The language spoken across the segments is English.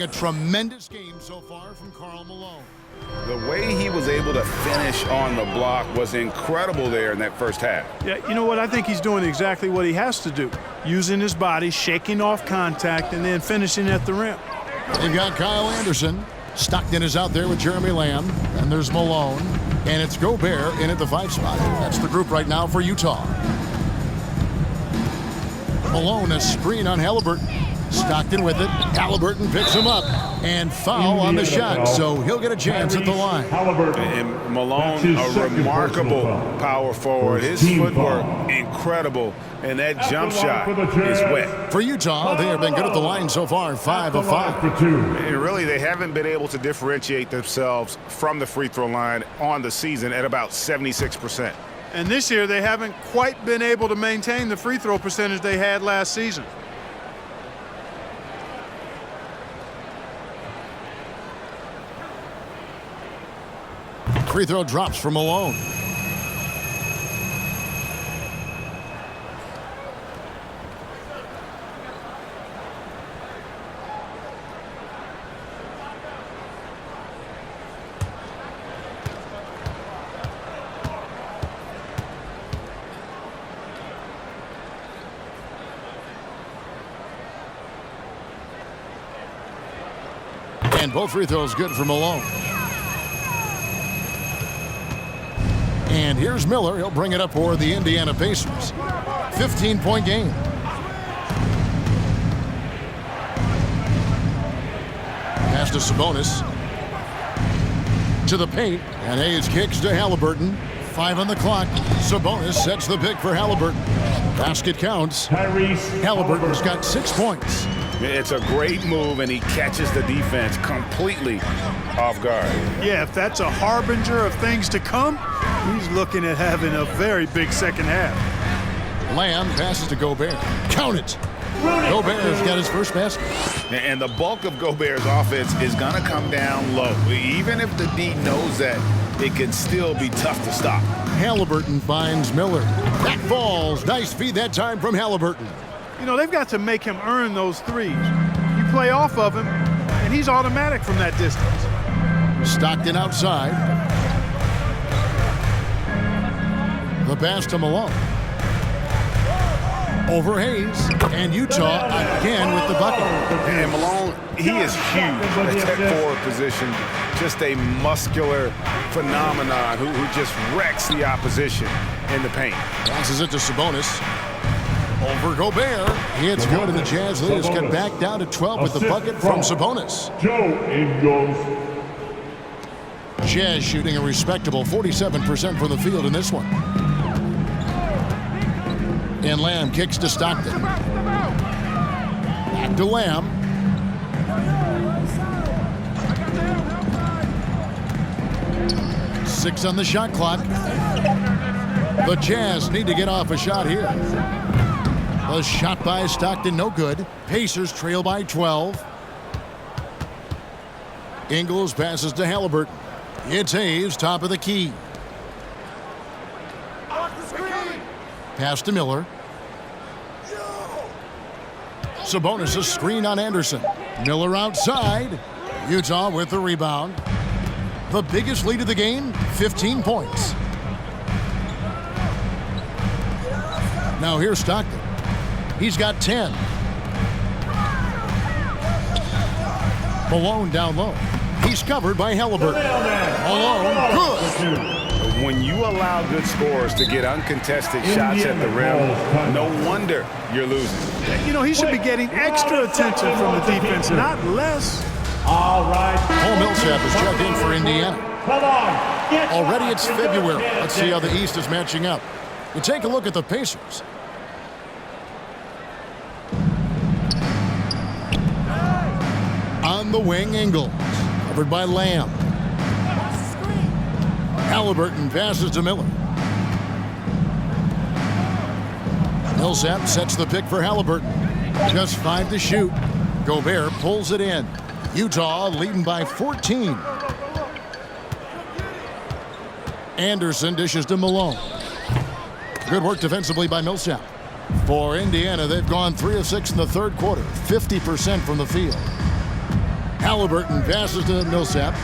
A tremendous game so far from Karl Malone. The way he was able to finish on the block was incredible there in that first half. Yeah, you know what? I think he's doing exactly what he has to do. Using his body, shaking off contact, and then finishing at the rim. They've got Kyle Anderson. Stockton is out there with Jeremy Lamb. And there's Malone. And it's Gobert in at the 5 spot. That's the group right now for Utah. Malone, a screen on Halliburton. Stockton with it. Halliburton picks him up. And foul on the shot, so he'll get a chance at the line. And Malone, a remarkable power forward. His footwork, incredible. And that jump shot is wet. For Utah, they have been good at the line so far, 5 of 5. And really, they haven't been able to differentiate themselves from the free throw line on the season at about 76%. And this year, they haven't quite been able to maintain the free throw percentage they had last season. Free throw drops for Malone. And both free throws good for Malone. And here's Miller. He'll bring it up for the Indiana Pacers. 15-point game. Pass to Sabonis. To the paint. And Hayes kicks to Halliburton. 5 on the clock. Sabonis sets the pick for Halliburton. Basket counts. Halliburton's got 6 points. It's a great move, and he catches the defense completely off guard. Yeah, if that's a harbinger of things to come, he's looking at having a very big second half. Lamb passes to Gobert. Count it. Gobert's got his first basket. And the bulk of Gobert's offense is going to come down low. Even if the D knows that, it can still be tough to stop. Halliburton finds Miller. That falls. Nice feed that time from Halliburton. You know, they've got to make him earn those threes. You play off of him, and he's automatic from that distance. Stockton outside. The pass to Malone. Over Hayes. And Utah again with the bucket. And Malone, he is huge at that forward position. Just a muscular phenomenon who just wrecks the opposition in the paint. Passes it to Sabonis. Over Gobert. It's good, and the Jazz lead has cut back down to 12 with the bucket from Sabonis. Jazz shooting a respectable 47% from the field in this one. And Lamb kicks to Stockton. Back to Lamb. Six on the shot clock. The Jazz need to get off a shot here. A shot by Stockton, no good. Pacers trail by 12. Ingles passes to Halliburton. It's Hayes, top of the key. Pass to Miller. Sabonis a screen on Anderson. Miller outside. Utah with the rebound. The biggest lead of the game, 15 points. Now here's Stockton. He's got 10. Malone down low. He's covered by Halliburton. Malone, good. When you allow good scorers to get uncontested shots at the rim, no wonder you're losing. You know, he should be getting extra attention from the defense, not less. All right. Paul Millsap is checked in for Indiana. Come on. Already it's February. Let's see how the East is matching up. You take a look at the Pacers. On the wing, Ingles. Covered by Lamb. Halliburton passes to Miller. Millsap sets the pick for Halliburton. Just 5 to shoot. Gobert pulls it in. Utah leading by 14. Anderson dishes to Malone. Good work defensively by Millsap. For Indiana, they've gone 3 of 6 in the third quarter, 50% from the field. Halliburton passes to Millsap.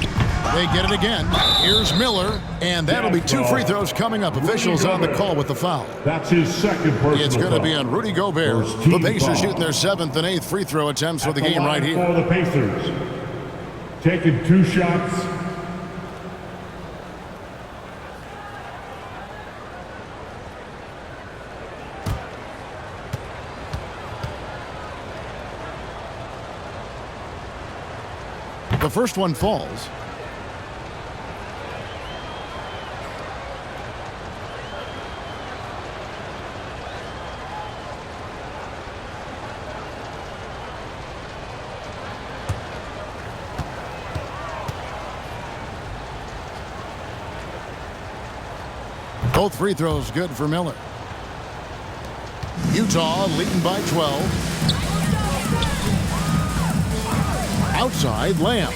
They get it again. Here's Miller, and that'll be 2 free throws coming up. Officials on the call with the foul. That's his second personal It's going to be foul. on Rudy Gobert. First team The Pacers foul. shooting their 7th and 8th free throw attempts for the At game right line here. For the Pacers, taking 2 shots. The first one falls. Both free throws good for Miller. Utah leading by 12. Outside, Lamb.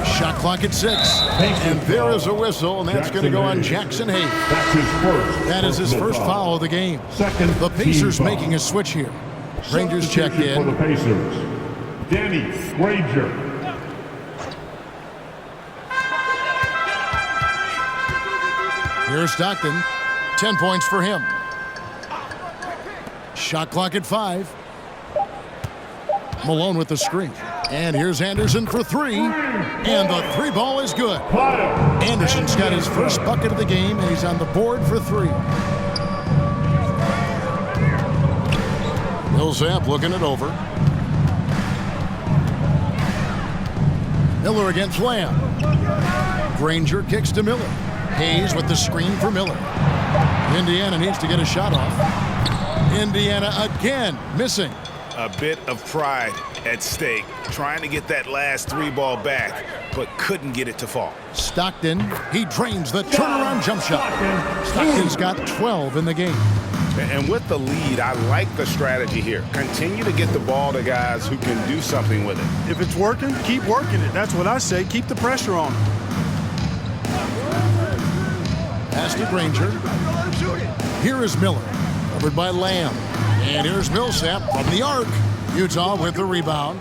Shot clock at 6. And there is a whistle, and that's going to go on Jackson Hayes. That's his first. That is his first foul of the game. Second The Pacers team foul. making a switch here. Rangers check Substitution in. for the Pacers, Danny Granger. Here's Stockton. 10 points for him. Shot clock at 5. Malone with the screen. And here's Anderson for 3. And the 3 ball is good. Anderson's got his first bucket of the game, and he's on the board for 3. Millsap looking it over. Miller against Lamb. Granger kicks to Miller. Hayes with the screen for Miller. Indiana needs to get a shot off. Indiana again missing. A bit of pride at stake, trying to get that last 3 ball back, but couldn't get it to fall. Stockton, he drains the turnaround jump shot. Stockton's got 12 in the game. And with the lead, I like the strategy here. Continue to get the ball to guys who can do something with it. If it's working, keep working it. That's what I say. Keep the pressure on them. Pass to Granger. Here is Miller, covered by Lamb. And here's Millsap from the arc. Utah with the rebound.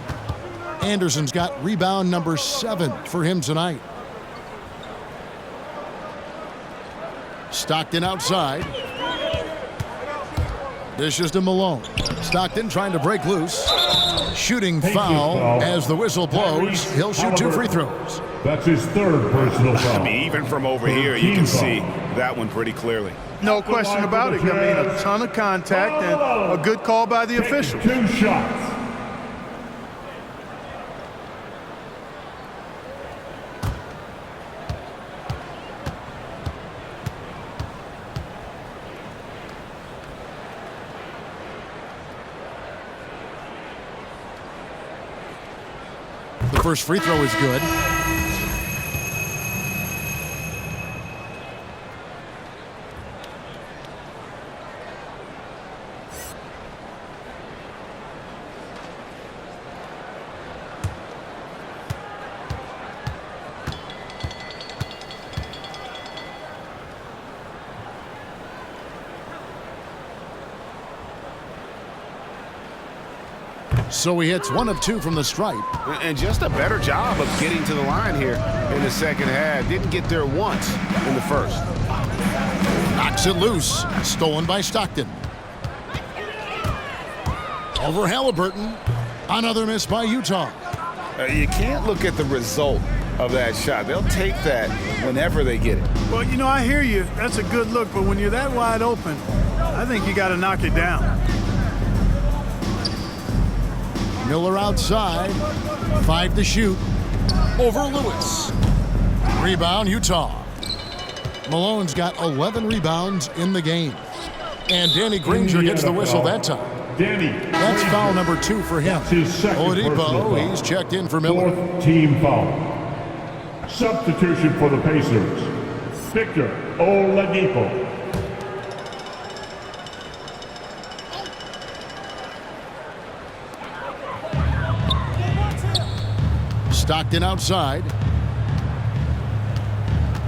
Anderson's got rebound number 7 for him tonight. Stockton outside. Dishes to Malone. Stockton trying to break loose. Shooting foul as the whistle blows. He'll shoot 2 free throws. That's his third personal foul. I mean, even from over here, you can see that one pretty clearly. No question about it. I mean, a ton of contact and a good call by the official. 2 shots. The first free throw is good. So he hits 1 of 2 from the stripe. And just a better job of getting to the line here in the second half. Didn't get there once in the first. Knocks it loose. Stolen by Stockton. Over Halliburton. Another miss by Utah. You can't look at the result of that shot. They'll take that whenever they get it. Well, you know, I hear you. That's a good look, but when you're that wide open, I think you got to knock it down. Miller outside. 5 to shoot. Over Lewis. Rebound, Utah. Malone's got 11 rebounds in the game. And Danny Granger gets the whistle that time. Danny. That's foul number 2 for him. That's his second personal Oladipo, foul. he's checked in for Miller. 4th team foul. Substitution for the Pacers, Victor Oladipo. Stockton outside.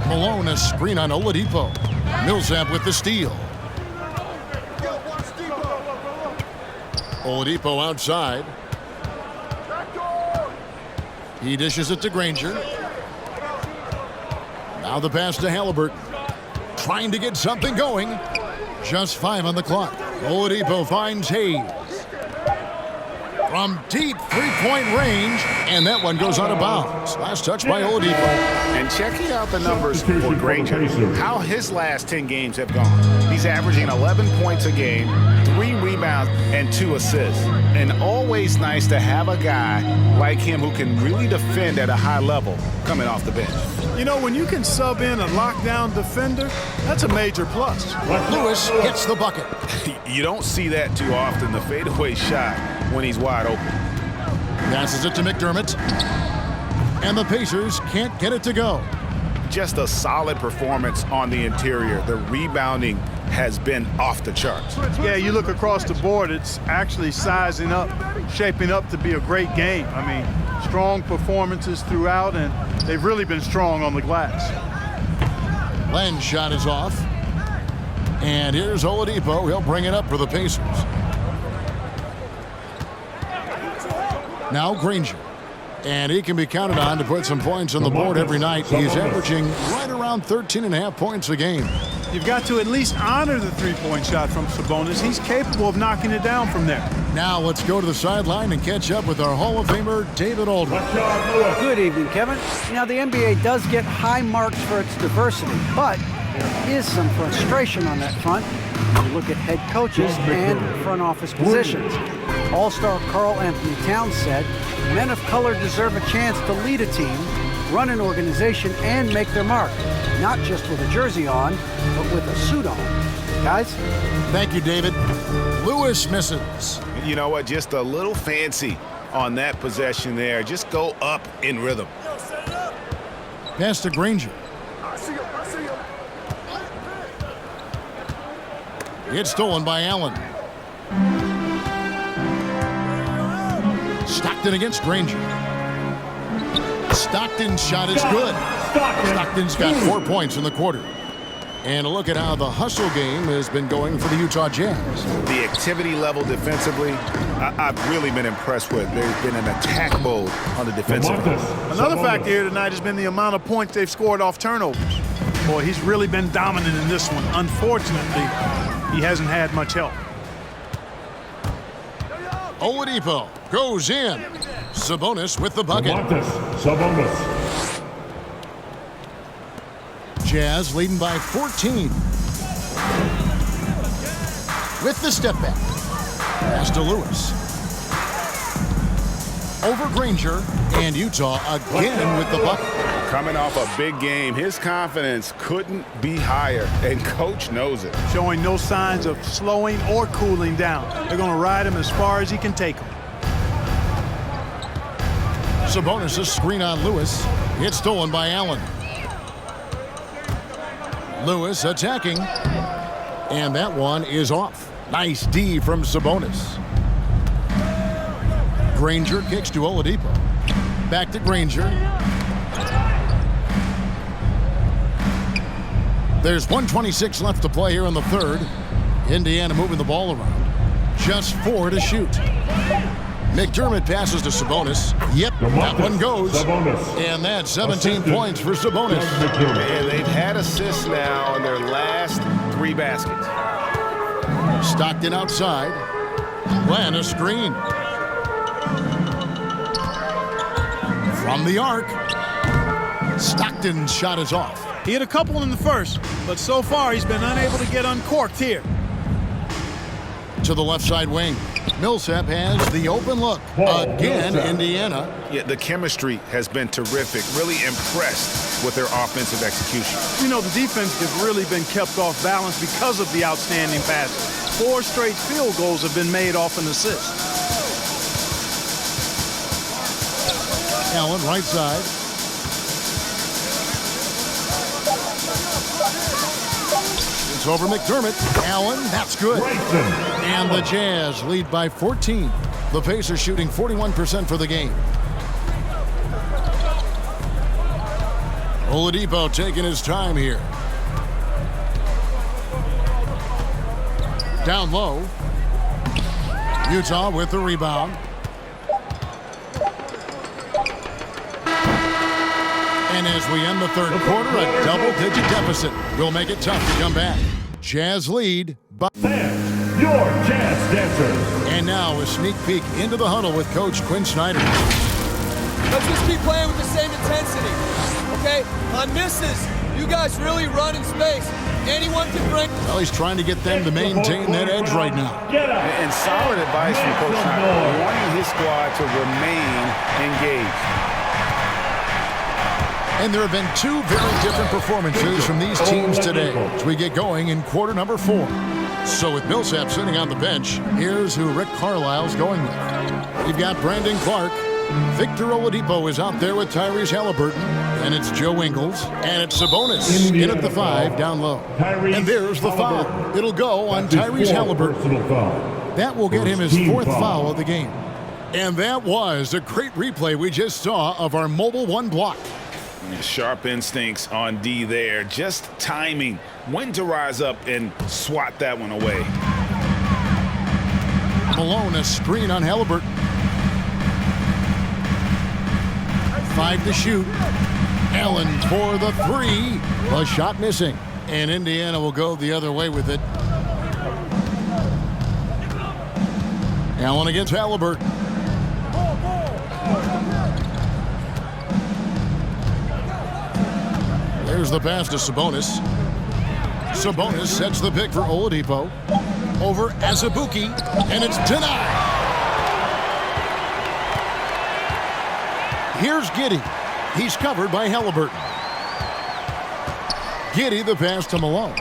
Malone a screen on Oladipo. Millsap with the steal. Oladipo outside. He dishes it to Granger. Now the pass to Halliburton. Trying to get something going. Just 5 on the clock. Oladipo finds Hayes. From deep three-point range, and that one goes out of bounds. Last touch by Oladipo. And checking out the numbers for Granger, how his last 10 games have gone. He's averaging 11 points a game, 3 rebounds, and 2 assists. And always nice to have a guy like him who can really defend at a high level coming off the bench. You know, when you can sub in a lockdown defender, that's a major plus. Lewis hits the bucket. You don't see that too often, the fadeaway shot when he's wide open. Passes it to McDermott. And the Pacers can't get it to go. Just a solid performance on the interior. The rebounding has been off the charts. Yeah, you look across the board, it's actually sizing up, shaping up to be a great game. I mean, strong performances throughout, and they've really been strong on the glass. Len's shot is off. And here's Oladipo. He'll bring it up for the Pacers. Now Granger. And he can be counted on to put some points on the board every night. He's averaging right around 13.5 points a game. You've got to at least honor the three-point shot from Sabonis. He's capable of knocking it down from there. Now let's go to the sideline and catch up with our Hall of Famer, David Aldridge. Good evening, Kevin. Now, the NBA does get high marks for its diversity, but there is some frustration on that front when you look at head coaches and front office positions. All-star Karl Anthony Towns said, men of color deserve a chance to lead a team, run an organization, and make their mark. Not just with a jersey on, but with a suit on. Guys? Thank you, David. Lewis misses. You know what? Just a little fancy on that possession there. Just go up in rhythm. Pass to Granger. It's stolen by Allen. Stockton against Granger. Stockton's shot is good. Stockton's got 4 points in the quarter. And look at how the hustle game has been going for the Utah Jazz. The activity level defensively, I've really been impressed with. There's been an attack mode on the defensive end. Another factor here tonight has been the amount of points they've scored off turnovers. Boy, he's really been dominant in this one. Unfortunately, he hasn't had much help. Oladipo goes in. Sabonis with the bucket. Sabonis. Jazz leading by 14. With the step back. Pass to Lewis. Over Granger, and Utah again with the bucket. Coming off a big game, his confidence couldn't be higher, and coach knows it. Showing no signs of slowing or cooling down. They're going to ride him as far as he can take him. Sabonis' screen on Lewis. It's stolen by Allen. Lewis attacking. And that one is off. Nice D from Sabonis. Granger kicks to Oladipo. Back to Granger. There's 1:26 left to play here in the third. Indiana moving the ball around. Just 4 to shoot. McDermott passes to Sabonis. Yep, that one goes. And that's 17 points for Sabonis. And they've had assists now in their last 3 baskets. Stockton outside. Glenn a screen. From the arc. Stockton's shot is off. He had a couple in the first, but so far he's been unable to get uncorked here. To the left side wing. Millsap has the open look. Again, Indiana. Yeah, the chemistry has been terrific. Really impressed with their offensive execution. You know, the defense has really been kept off balance because of the outstanding passes. 4 straight field goals have been made off an assist. Allen right side. It's over McDermott. Allen, that's good. And the Jazz lead by 14. The Pacers shooting 41% for the game. Oladipo taking his time here. Down low. Utah with the rebound. And as we end the third quarter, a double-digit deficit will make it tough to come back. Jazz lead. Fans, your Jazz dancers. And now a sneak peek into the huddle with Coach Quinn Snyder. Let's just keep playing with the same intensity, okay? On misses, you guys really run in space. Anyone can bring... Well, he's trying to get them to maintain that edge right now. And solid advice from Coach Snyder, wanting his squad to remain engaged. And there have been two very different performances from these teams today as we get going in quarter number 4. So with Millsap sitting on the bench, here's who Rick Carlisle's going with. We've got Brandon Clark. Victor Oladipo is out there with Tyrese Halliburton. And it's Joe Ingles. And it's Sabonis in at the 5 down low. And there's the foul. It'll go on Tyrese Halliburton. That will get him his 4th foul of the game. And that was a great replay we just saw of our mobile 1 block. Sharp instincts on D there. Just timing when to rise up and swat that one away. Malone, a screen on Halliburton. 5 to shoot. Allen for the 3. A shot missing. And Indiana will go the other way with it. Allen against Halliburton. There's the pass to Sabonis. Sabonis sets the pick for Oladipo. Over Azubuike, and it's denied. Here's Giddey. He's covered by Halliburton. Giddey the pass to Malone.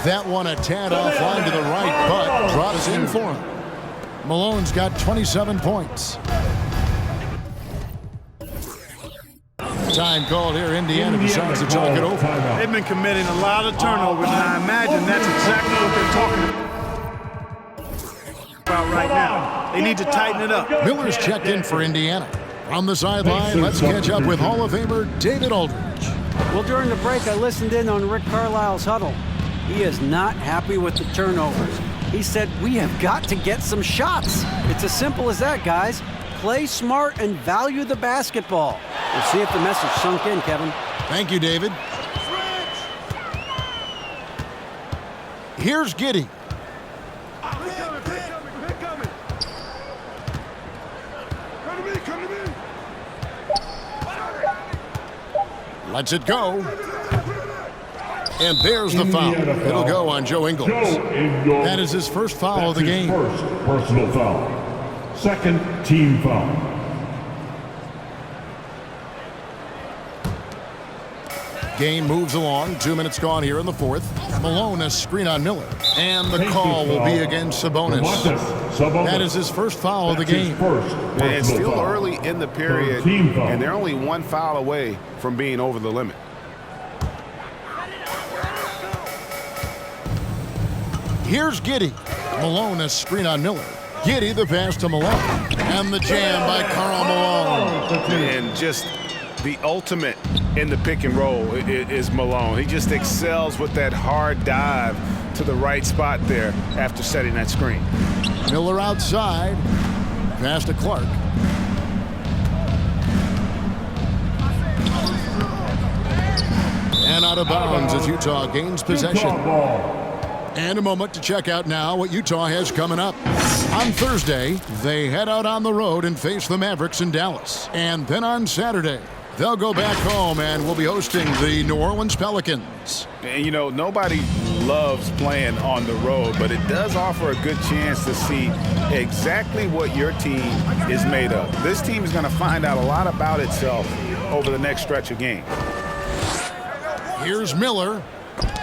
That one a tad offline to the right, but drops in for him. Malone's got 27 points. Time called here. Indiana decides to talk it over. They've been committing a lot of turnovers, and I imagine that's exactly what they're talking about right now. They need to tighten it up. Miller's checked in for Indiana. On the sideline, let's catch up with Hall of Famer David Aldridge. Well, during the break, I listened in on Rick Carlisle's huddle. He is not happy with the turnovers. He said, we have got to get some shots. It's as simple as that, guys. Play smart and value the basketball. We'll see if the message sunk in, Kevin. Thank you, David. Here's Giddey. Lets it go. And there's the foul. It'll go on Joe Ingles. That is his first foul of the game. First personal foul. Second team foul. Game moves along. 2 minutes gone here in the 4th. Malone a screen on Miller. And the call will be against Sabonis. That is his first foul of the game. And it's still early in the period, and they're only 1 foul away from being over the limit. Here's Giddey. Malone a screen on Miller. Giddey the pass to Malone. And the jam by Karl Malone. And just the ultimate in the pick and roll is Malone. He just excels with that hard dive to the right spot there after setting that screen. Miller outside. Pass to Clark. And out of bounds as Utah gains possession. And a moment to check out now what Utah has coming up. On Thursday, they head out on the road and face the Mavericks in Dallas. And then on Saturday, they'll go back home and will be hosting the New Orleans Pelicans. And, you know, nobody loves playing on the road, but it does offer a good chance to see exactly what your team is made of. This team is going to find out a lot about itself over the next stretch of games. Here's Miller.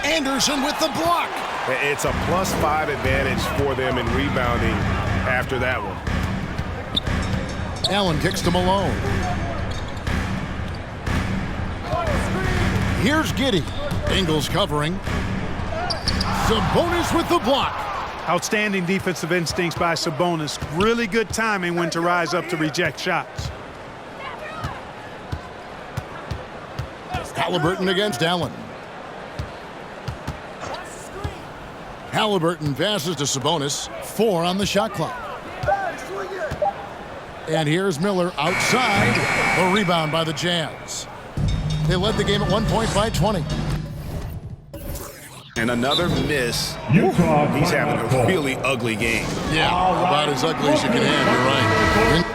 Anderson with the block. It's a +5 advantage for them in rebounding after that one. Allen kicks to Malone. Here's Giddey. Ingles covering. Sabonis with the block. Outstanding defensive instincts by Sabonis. Really good timing when to rise up to reject shots. Halliburton against Allen. Halliburton passes to Sabonis. 4 on the shot clock. And here's Miller outside. The rebound by the Jazz. They led the game at 1 point by 20. And another miss. Utah. He's having a really ugly game. Yeah, about as ugly as you can have. You're right.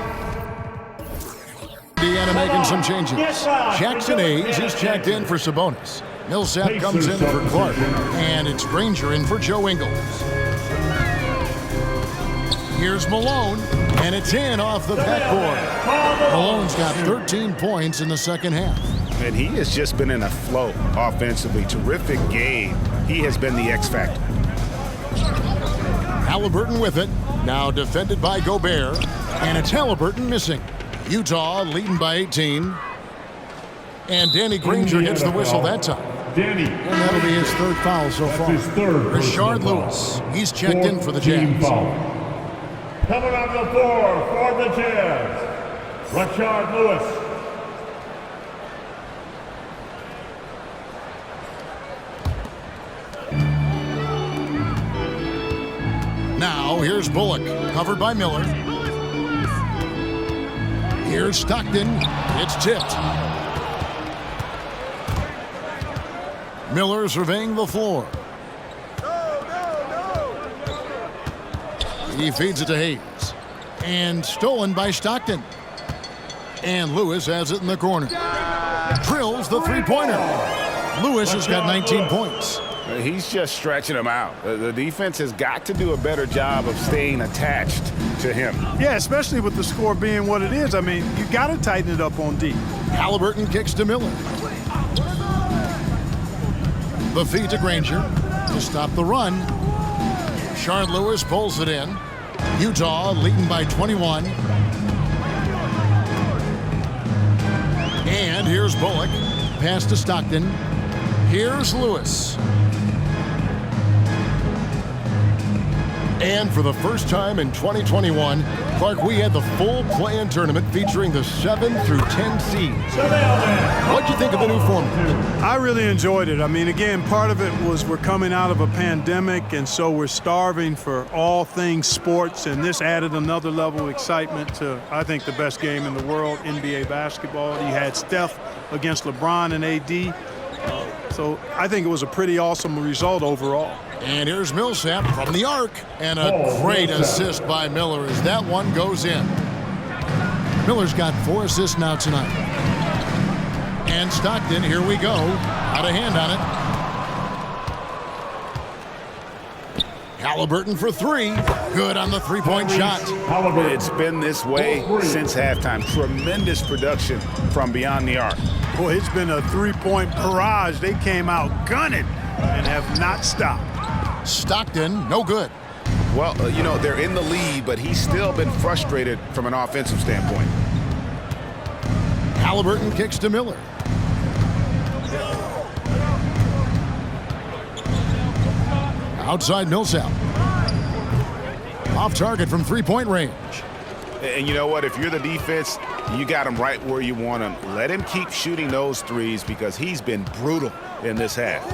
Indiana making some changes. Jackson Hayes is checked in for Sabonis. Millsap comes in for Clark. And it's Granger in for Joe Ingles. Here's Malone, and it's in off the backboard. Malone's got 13 points in the second half. And he has just been in a flow offensively. Terrific game. He has been the X factor. Halliburton with it. Now defended by Gobert. And it's Halliburton missing. Utah leading by 18. And Danny Granger gets the whistle that time. Danny. And that'll be his third foul so far. His third. Rashard Lewis. He's checked in for the Jazz. Coming on the floor for the Jazz, Rashard Lewis. Now here's Bullock, covered by Miller. Here's Stockton. It's tipped. Miller surveying the floor. He feeds it to Hayes. And stolen by Stockton. And Lewis has it in the corner. Drills the three-pointer. Lewis has got 19 points. He's just stretching them out. The defense has got to do a better job of staying attached to him. Yeah, especially with the score being what it is. I mean, you got to tighten it up on D. Halliburton kicks to Miller. The feed to Granger to stop the run. Rashard Lewis pulls it in. Utah leading by 21. And here's Bullock. Pass to Stockton. Here's Lewis. And for the first time in 2021, Clark, we had the full play-in tournament featuring the 7 through 10 seeds. What'd you think of the new format? I really enjoyed it. I mean, again, part of it was we're coming out of a pandemic, and so we're starving for all things sports, and this added another level of excitement to, I think, the best game in the world, NBA basketball. You had Steph against LeBron and AD. So I think it was a pretty awesome result overall. And here's Millsap from the arc. And a great assist by Miller as that one goes in. Miller's got 4 assists now tonight. And Stockton, here we go. Out of hand on it. Halliburton for 3. Good on the three-point shot. It's been this way since halftime. Tremendous production from beyond the arc. Boy, it's been a three-point barrage. They came out gunning and have not stopped. Stockton, no good. Well, you know, they're in the lead, but he's still been frustrated from an offensive standpoint. Halliburton kicks to Miller. Outside Millsap. Off target from three-point range. And you know what? If you're the defense, you got him right where you want him. Let him keep shooting those threes because he's been brutal in this half.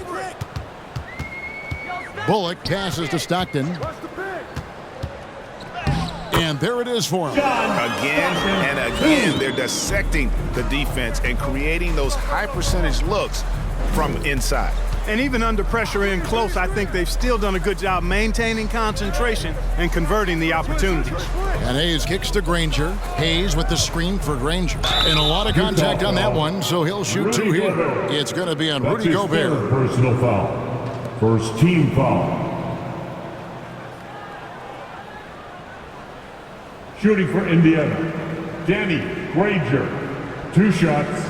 Bullock passes to Stockton. And there it is for him. Again and again, they're dissecting the defense and creating those high-percentage looks from inside. And even under pressure in close, I think they've still done a good job maintaining concentration and converting the opportunities. And Hayes kicks to Granger. Hayes with the screen for Granger. And a lot of contact on that one, so he'll shoot 2 here. It's going to be on Rudy Gobert. Personal foul. First team foul. Shooting for Indiana, Danny Granger. 2 shots.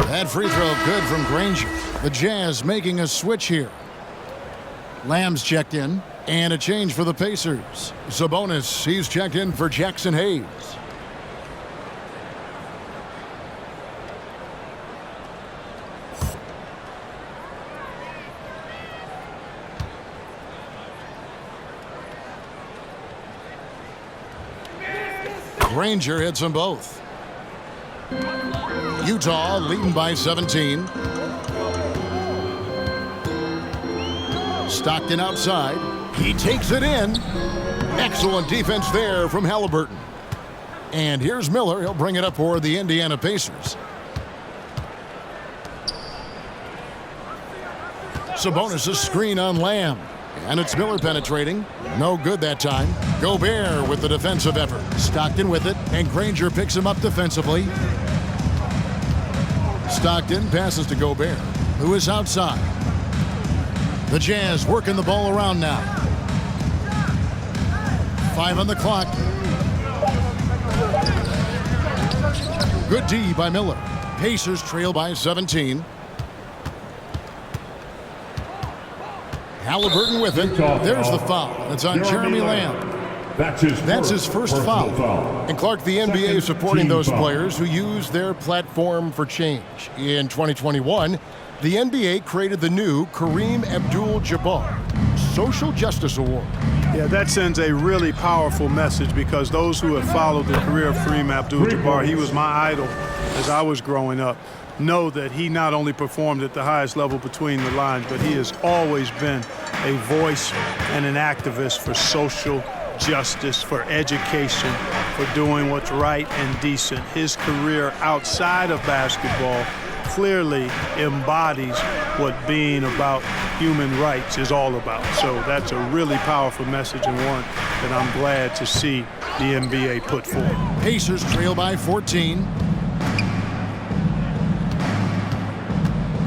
That free throw good from Granger. The Jazz making a switch here. Lamb's checked in. And a change for the Pacers. Sabonis, he's checked in for Jackson Hayes. Granger hits them both. Utah leading by 17. Stockton outside. He takes it in. Excellent defense there from Halliburton. And here's Miller. He'll bring it up for the Indiana Pacers. Sabonis' screen on Lamb. And it's Miller penetrating. No good that time. Gobert with the defensive effort. Stockton with it, and Granger picks him up defensively. Stockton passes to Gobert, who is outside. The Jazz working the ball around now. 5 on the clock. Good D by Miller. Pacers trail by 17. Halliburton with it. There's the foul. It's on Jeremy Lamb. That's his first foul. And Clark, the NBA is supporting those players who use their platform for change. In 2021, the NBA created the new Kareem Abdul-Jabbar Social Justice Award. Yeah, that sends a really powerful message because those who have followed the career of Kareem Abdul-Jabbar, he was my idol as I was growing up, know that he not only performed at the highest level between the lines, but he has always been a voice and an activist for social justice, for education, for doing what's right and decent. His career outside of basketball clearly embodies what being about human rights is all about. So that's a really powerful message, and one that I'm glad to see the NBA put forward. Pacers trail by 14.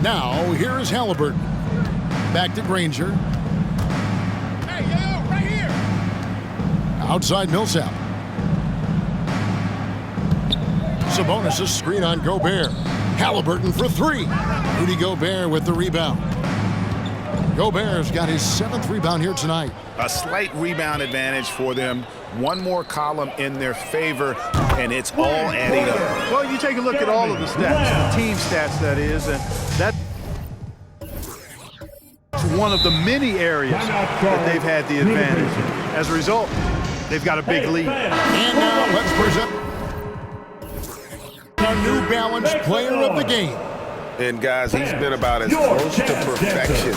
Now, here is Halliburton. Back to Granger. Hey, yo, right here. Outside Millsap. Sabonis' screen on Gobert. Halliburton for 3. Rudy Gobert with the rebound. Gobert's got his 7th rebound here tonight. A slight rebound advantage for them. One more column in their favor, and it's all adding up. Well, you take a look at all of the stats, the team stats that is, and that's one of the many areas that they've had the advantage. As a result, they've got a big lead. And now let's present our New Balance player of the game. And guys, he's been about as close to perfection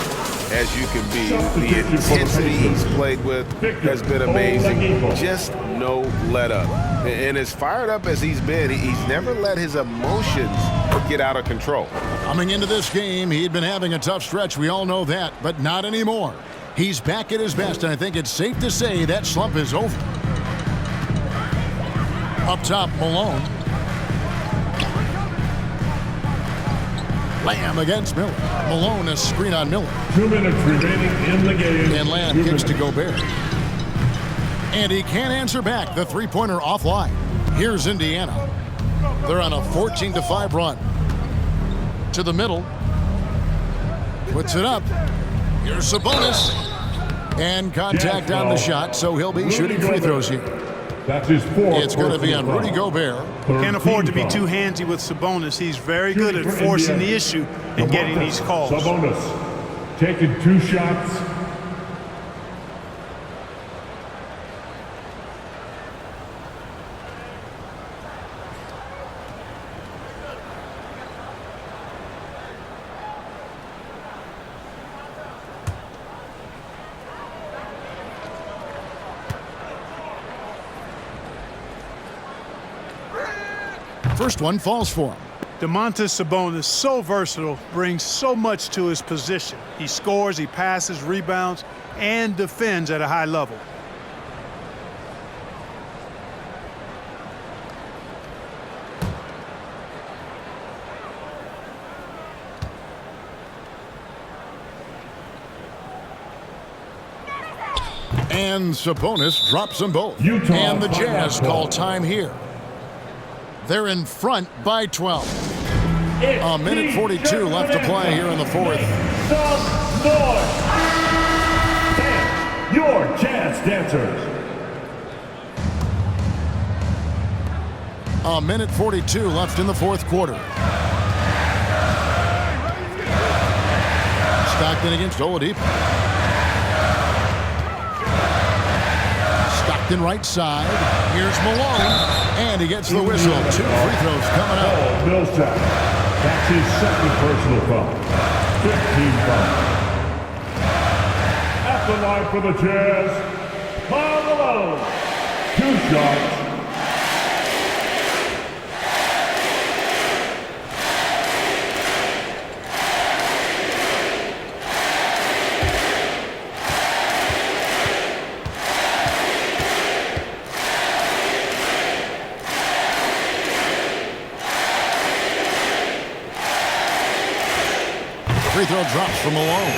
as you can be. The intensity he's played with has been amazing. Just no let up. And as fired up as he's been, he's never let his emotions get out of control. Coming into this game, he'd been having a tough stretch. We all know that, but not anymore. He's back at his best, and I think it's safe to say that slump is over. Up top, Malone. Lamb against Miller. Malone, a screen on Miller. 2 minutes remaining in the game. And Lamb kicks to Gobert. And he can't answer back. The three-pointer offline. Here's Indiana. They're on a 14-5 run. To the middle. Puts it up. Here's Sabonis. And contact on the shot, so he'll be shooting free throws here. That's his 4th. It's going to be on Rudy Gobert. Can't afford to be too handsy with Sabonis. He's very good at forcing the issue and getting these calls. Sabonis taking 2 shots. First one falls for him. Domantas Sabonis, so versatile, brings so much to his position. He scores, he passes, rebounds, and defends at a high level. And Sabonis drops them both. Utah And the Jazz ball. call time here. They're in front by 12. A minute 42 left to play here in the 4th. Your Jazz dancers. A minute 42 left in the 4th quarter. Stockton against Oladipo. Stockton Stockton right side. Here's Malone, and he gets the whistle. 2 free throws coming up. Millsap. That's his second personal foul. 15 foul. At the line for the Jazz, Karl Malone. 2 shots. Free throw drops for Malone.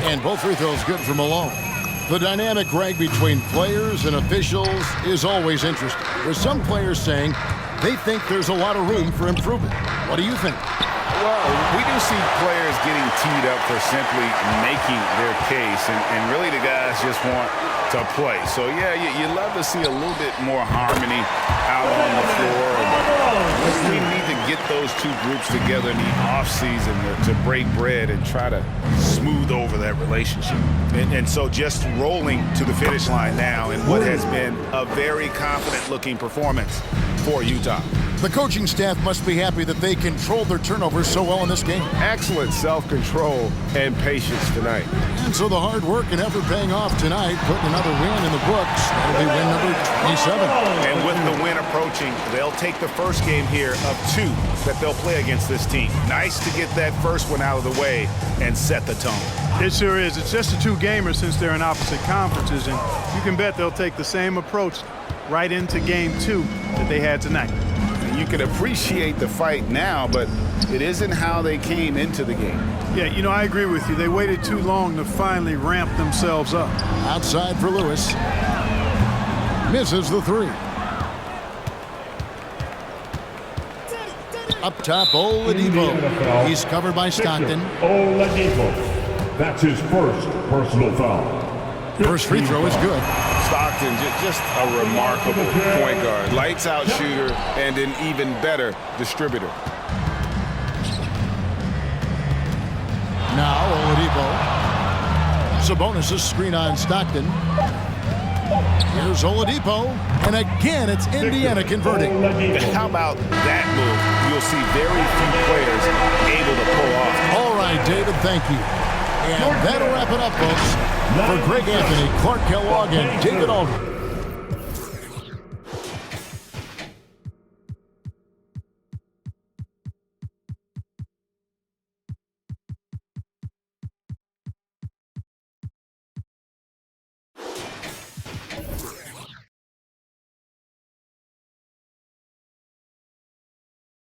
And both free throws good for Malone. The dynamic, Greg, between players and officials is always interesting. With some players saying they think there's a lot of room for improvement. What do you think? Well, we do see players getting teed up for simply making their case, and really the guys just want to play. So, yeah, you love to see a little bit more harmony out on the floor. And we need to get those two groups together in the offseason to break bread and try to smooth over that relationship. And so just rolling to the finish line now in what has been a very confident-looking performance for Utah. The coaching staff must be happy that they controlled their turnovers so well in this game. Excellent self-control and patience tonight. And so the hard work and effort paying off tonight, putting another win in the books. That'll be win number 27. And with the win approaching, they'll take the first game here of 2 that they'll play against this team. Nice to get that first one out of the way and set the tone. It sure is. It's just a 2-gamer since they're in opposite conferences, and you can bet they'll take the same approach right into game 2 that they had tonight. You can appreciate the fight now, but it isn't how they came into the game. Yeah, you know, I agree with you. They waited too long to finally ramp themselves up. Outside for Lewis. Misses the 3. Up top, Oladipo. He's covered by Stockton. Oladipo. That's his first personal foul. First free throw is good. Stockton, just a remarkable point guard. Lights out shooter and an even better distributor. Now Oladipo. Sabonis' screen on Stockton. Here's Oladipo. And again, it's Indiana converting. How about that move? You'll see very few players able to pull off. All right, David, thank you. And that'll wrap it up, folks. For Greg Anthony, Clark Kellogg, and David Aldridge.